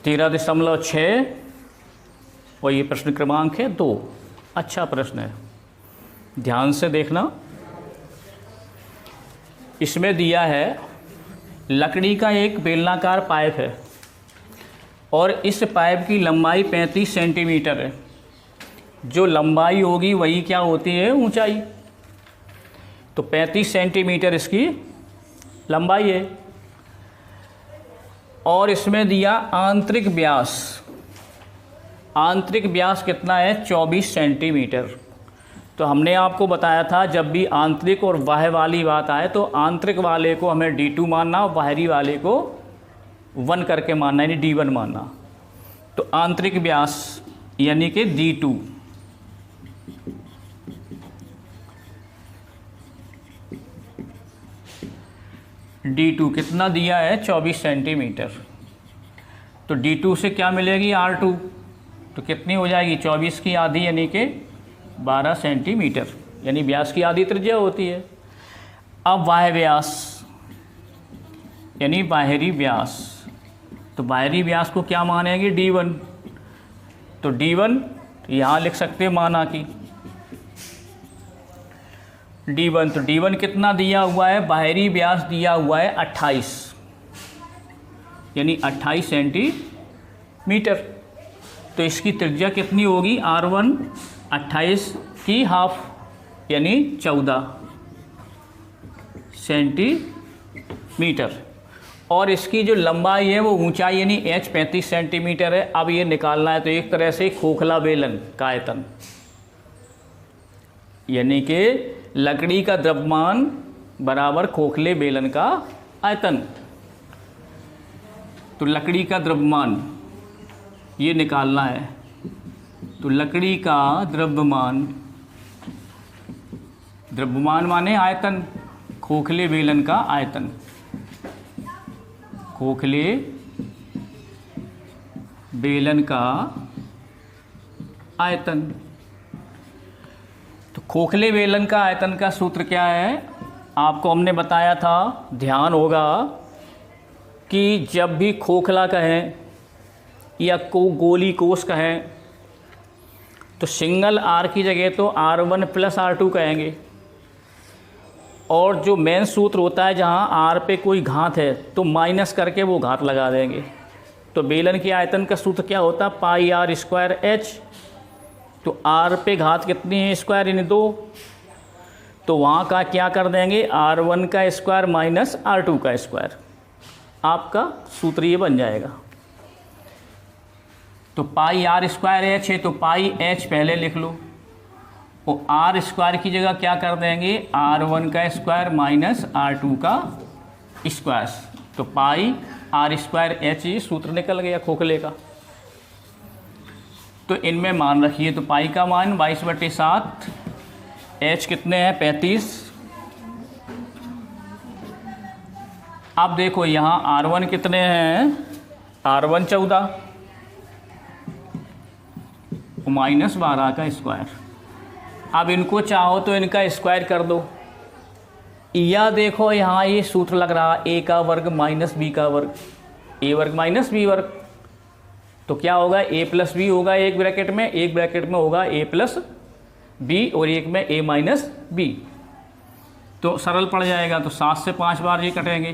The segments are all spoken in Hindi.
13.6 और ये प्रश्न क्रमांक है 2। अच्छा प्रश्न है, ध्यान से देखना। इसमें दिया है लकड़ी का एक बेलनाकार पाइप है और इस पाइप की लंबाई 35 सेंटीमीटर है। जो लंबाई होगी वही क्या होती है, ऊंचाई। तो 35 सेंटीमीटर इसकी लंबाई है और इसमें दिया आंतरिक व्यास। आंतरिक व्यास कितना है, 24 सेंटीमीटर। तो हमने आपको बताया था जब भी आंतरिक और बाह्य वाली बात आए तो आंतरिक वाले को हमें D2 मानना और बाहरी वाले को 1 करके मानना, यानी D1 मानना। तो आंतरिक व्यास यानी कि D2, D2 कितना दिया है, 24 सेंटीमीटर। तो D2 से क्या मिलेगी, R2। तो कितनी हो जाएगी, 24 की आधी यानी कि 12 सेंटीमीटर, यानी व्यास की आधी त्रिज्या होती है। अब बाह्य व्यास यानी बाहरी व्यास, तो बाहरी व्यास को क्या मानेंगे, D1। तो D1 यहाँ लिख सकते हैं माना कि D1। तो D1 कितना दिया हुआ है, बाहरी व्यास दिया हुआ है 28, यानी 28 सेंटीमीटर। तो इसकी त्रिज्या कितनी होगी, R1 28 की हाफ यानी 14 सेंटीमीटर। और इसकी जो लंबाई है वो ऊंचाई यानी h 35 सेंटीमीटर है। अब ये निकालना है तो एक तरह से खोखला बेलन का आयतन, यानी कि लकड़ी का द्रव्यमान बराबर खोखले बेलन का आयतन। तो लकड़ी का द्रव्यमान ये निकालना है। तो लकड़ी का द्रव्यमान, द्रव्यमान माने आयतन, खोखले बेलन का आयतन, खोखले बेलन का आयतन। तो खोखले बेलन का आयतन का सूत्र क्या है, आपको हमने बताया था, ध्यान होगा कि जब भी खोखला कहें या गोली कोस कहें तो सिंगल आर की जगह तो R1 + R2 कहेंगे। और जो मेन सूत्र होता है जहाँ आर पे कोई घात है तो माइनस करके वो घात लगा देंगे। तो बेलन के आयतन का सूत्र क्या होता है, πr²h। तो आर पे घात कितनी है, स्क्वायर यानी 2। तो वहाँ का क्या कर देंगे, R1 का स्क्वायर माइनस R2 का स्क्वायर। आपका सूत्र ये बन जाएगा। तो πr²h है तो πh पहले लिख लो और आर स्क्वायर की जगह क्या कर देंगे, R1 का स्क्वायर माइनस R2 का स्क्वायर। तो πr²h ये सूत्र निकल गया खोखले का। तो इनमें मान रखिए। तो पाई का मान 22/7, h कितने हैं, 35। अब देखो यहाँ R1 कितने हैं, R1 14 -12 का स्क्वायर। अब इनको चाहो तो इनका स्क्वायर कर दो, या देखो यहाँ ये सूत्र लग रहा a का वर्ग माइनस b का वर्ग, a वर्ग माइनस b वर्ग। तो क्या होगा, a + b होगा एक ब्रैकेट में होगा a + b और एक में a - b। तो सरल पड़ जाएगा। तो 7 से 5 बार ये कटेंगे।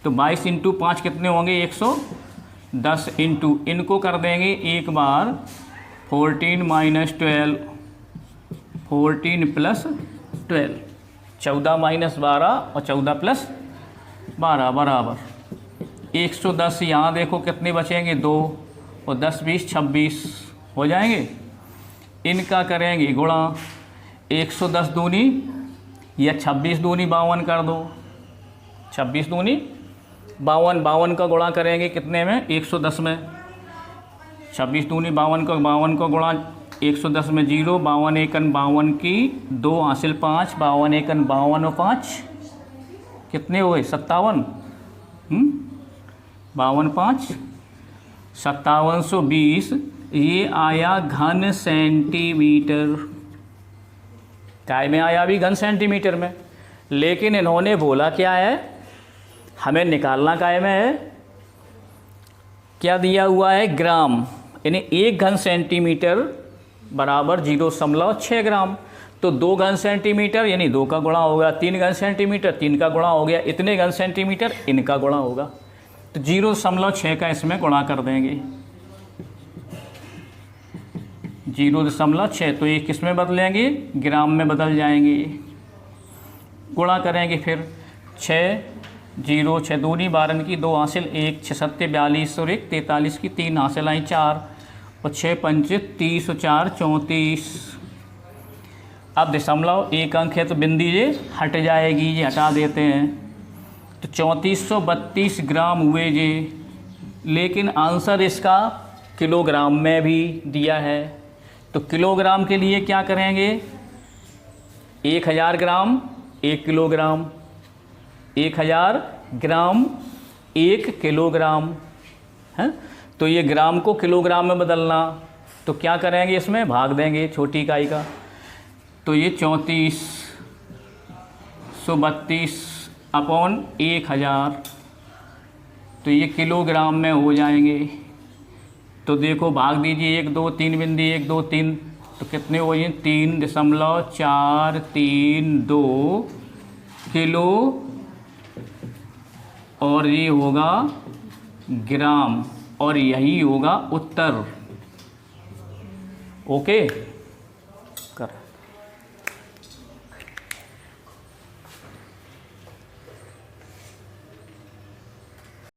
तो 22 × 5 कितने होंगे, 110 इंटू इनको कर देंगे एक बार 14 - 12, 14 + 12, 14 - 12 और 14 + 12 बराबर 110। यहाँ देखो कितने बचेंगे, 2 और 10 × 20 = 26 हो जाएंगे। इनका करेंगे गुणा, 110 दूनी या 26 दूनी 52 कर दो, 26 दूनी 52, 52 का गुणा करेंगे कितने में, 110 में। 26 दूनी 52 का गुणा 110 में 0, 52 × 1 52 की 2 हासिल 5, 52 × 1 52 और 5 कितने हुए, 57। 52 5 5720, ये आया घन सेंटीमीटर। काय में आया अभी, घन सेंटीमीटर में। लेकिन इन्होंने बोला क्या है, हमें निकालना काय में है। क्या दिया हुआ है, ग्राम, यानी 1 घन सेंटीमीटर बराबर 0.6 ग्राम। तो 2 घन सेंटीमीटर यानी 2 का गुणा होगा, 3 घन सेंटीमीटर 3 का गुणा हो गया, इतने घन सेंटीमीटर इनका गुणा होगा। तो 0.6 का इसमें गुणा कर देंगे, 0.6, तो ये किस में बदलेंगे, ग्राम में बदल जाएंगे। गुणा करेंगे फिर 6 6 दूनी 12 की 2 हासिल 1 6 7 42 और 1 43 की 3 हासिल आई 4 और 6 5 30 और 4 34। अब दशमलव 1 अंक है तो बिंदी ये हट जाएगी, ये हटा देते हैं। तो 3432 ग्राम हुए ये, लेकिन आंसर इसका किलोग्राम में भी दिया है। तो किलोग्राम के लिए क्या करेंगे, 1000 ग्राम 1 किलोग्राम, 1000 ग्राम 1 किलोग्राम है। तो ये ग्राम को किलोग्राम में बदलना, तो क्या करेंगे, इसमें भाग देंगे छोटी इकाई का। तो ये 3432 अपॉन 1000, तो ये किलोग्राम में हो जाएंगे। तो देखो भाग दीजिए, 1 2 3 बिंदी 1 2 3, तो कितने हो गए, 3.432 किलो, और ये होगा ग्राम, और यही होगा उत्तर। ओके।